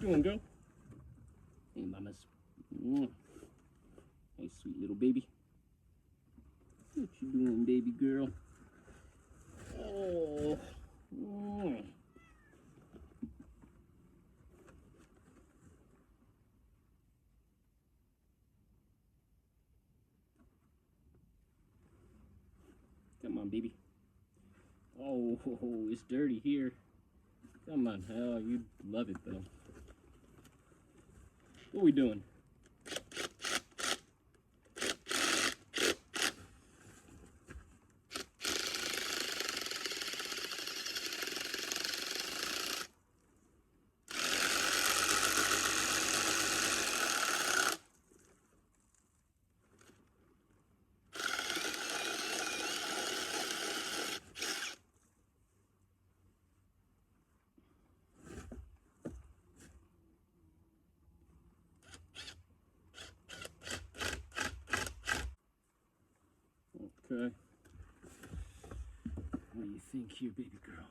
doing, girl? Hey, mamas. Hey, sweet little baby. What you doing, baby girl? Oh. Come on, baby. Oh, it's dirty here. Come on. Oh, you love it, though. What are we doing? Okay. What do you think here, baby girl?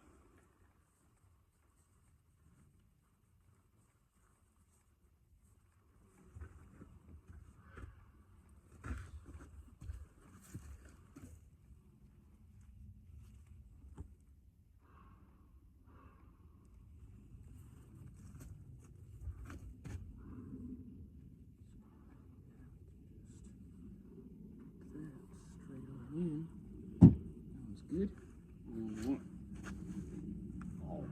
In. That was good. One more. Oh.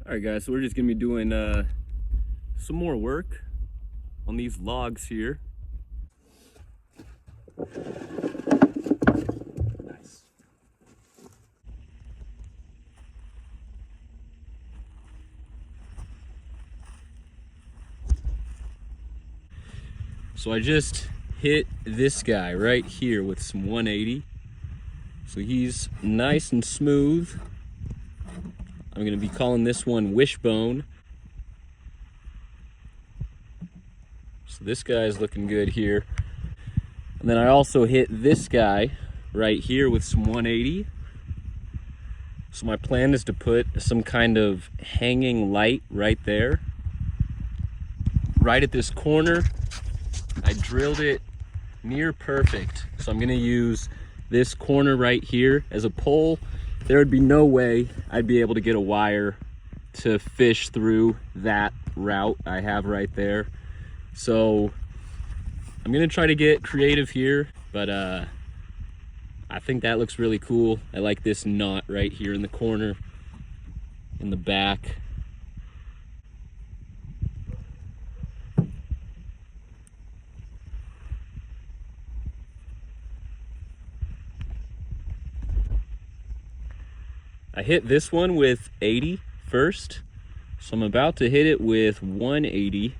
Alright guys, so we're just gonna be doing some more work on these logs here. Nice. So I just hit this guy right here with some 180. So he's nice and smooth. I'm gonna be calling this one wishbone. So this guy is looking good here. And then I also hit this guy right here with some 180. So my plan is to put some kind of hanging light right there. Right at this corner. I drilled it near perfect. So I'm gonna use this corner right here as a pole. There would be no way I'd be able to get a wire to fish through that route I have right there. So I'm gonna try to get creative here, but I think that looks really cool. I like this knot right here in the corner, in the back. I hit this one with 80 first, so I'm about to hit it with 180.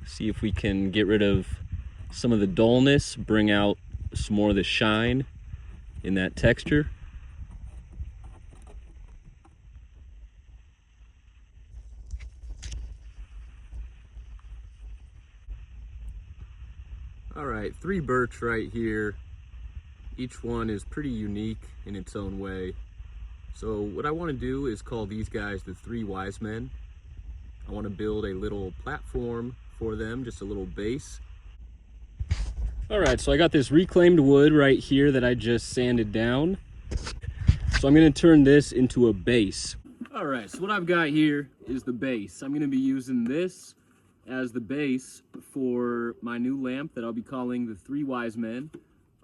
See if we can get rid of some of the dullness, bring out some more of the shine in that texture. All right, 3 birch right here. Each one is pretty unique in its own way. So what I want to do is call these guys the 3 wise men. I want to build a little platform for them, just a little base. All right, so I got this reclaimed wood right here that I just sanded down. So I'm going to turn this into a base. All right, so what I've got here is the base. I'm going to be using this as the base for my new lamp that I'll be calling the 3 wise men.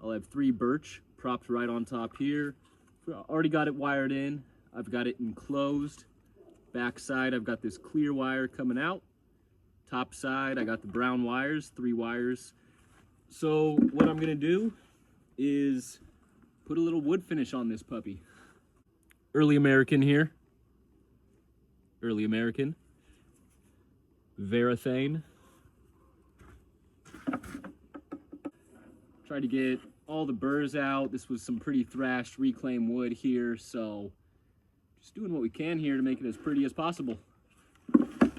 I'll have 3 birch propped right on top here. Already got it wired in. I've got it enclosed. Back side, I've got this clear wire coming out. Top side, I got the brown wires, 3 wires. So what I'm gonna do is put a little wood finish on this puppy. Early American here. Early American. Varathane. Tried to get all the burrs out. This was some pretty thrashed reclaimed wood here, so just doing what we can here to make it as pretty as possible. So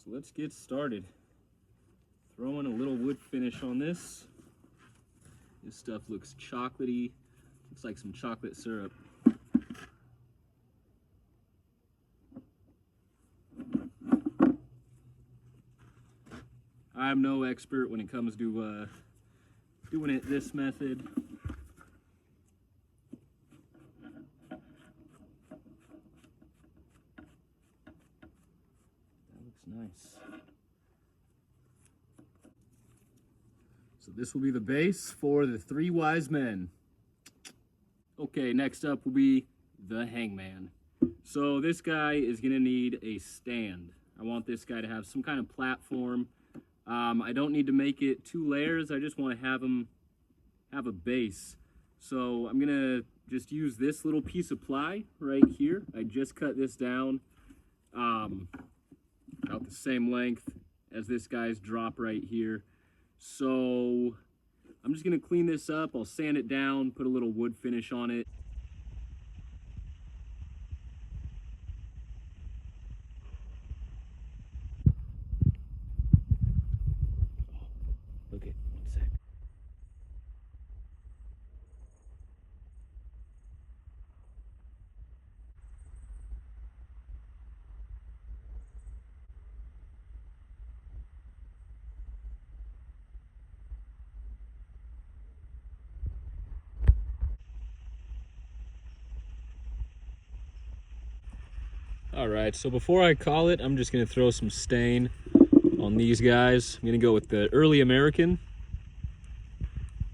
let's get started. Throwing a little wood finish on this. This stuff looks chocolatey. Looks like some chocolate syrup. I'm no expert when it comes to doing it this method. That looks nice. So this will be the base for the 3 wise men. Okay, next up will be the hangman. So this guy is gonna need a stand. I want this guy to have some kind of platform. I don't need to make it 2 layers. I just want to have him have a base. So I'm gonna just use this little piece of ply right here. I just cut this down about the same length as this guy's drop right here. So I'm just gonna clean this up. I'll sand it down, put a little wood finish on it. Okay, 1 sec. All right, so before I call it, I'm just gonna throw some stain on these guys. I'm gonna go with the Early American.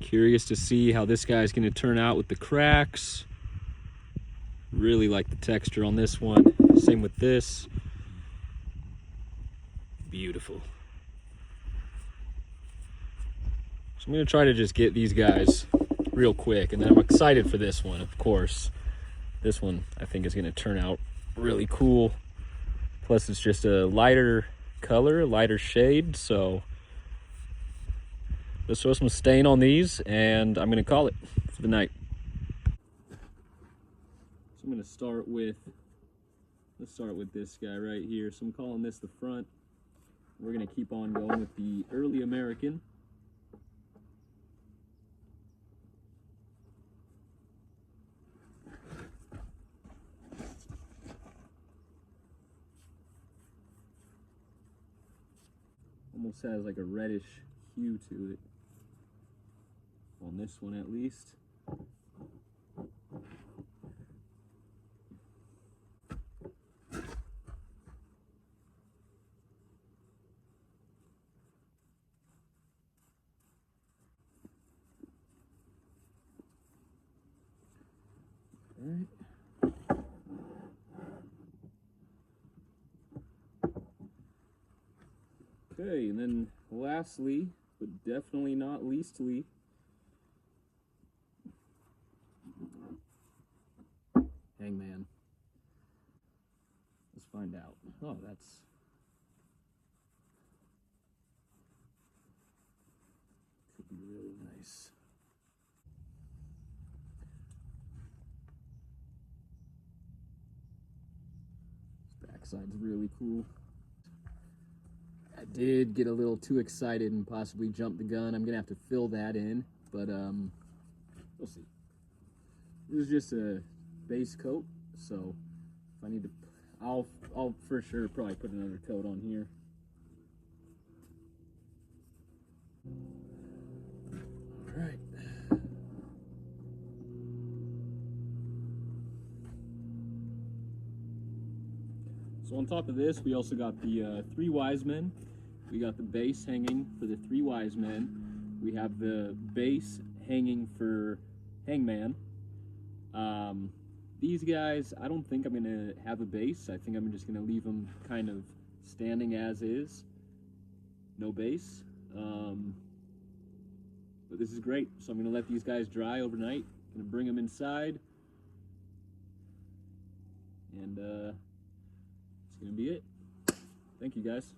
Curious to see how this guy's gonna turn out with the cracks. Really like the texture on this one. Same with this. Beautiful. So I'm gonna try to just get these guys real quick, and then I'm excited for this one, of course. This one I think is gonna turn out really cool. Plus it's just a lighter color, lighter shade, so let's throw some stain on these and I'm gonna call it for the night. So I'm gonna let's start with this guy right here. So I'm calling this the front. We're gonna keep on going with the early American. Almost has like a reddish hue to it. On this one at least. Alright. Okay, and then lastly, but definitely not leastly, hangman. Let's find out. Oh, that's could be really nice. This backside's really cool. I did get a little too excited and possibly jump the gun. I'm gonna have to fill that in, but we'll see. This is just a base coat, so if I need to, I'll for sure probably put another coat on here. All right. So on top of this, we also got the three wise men. We got the base hanging for the three wise men. We have the base hanging for hangman. These guys, I don't think I'm gonna have a base. I think I'm just gonna leave them kind of standing as is. No base. But this is great. So I'm gonna let these guys dry overnight. I'm gonna bring them inside. And it's gonna be it. Thank you guys.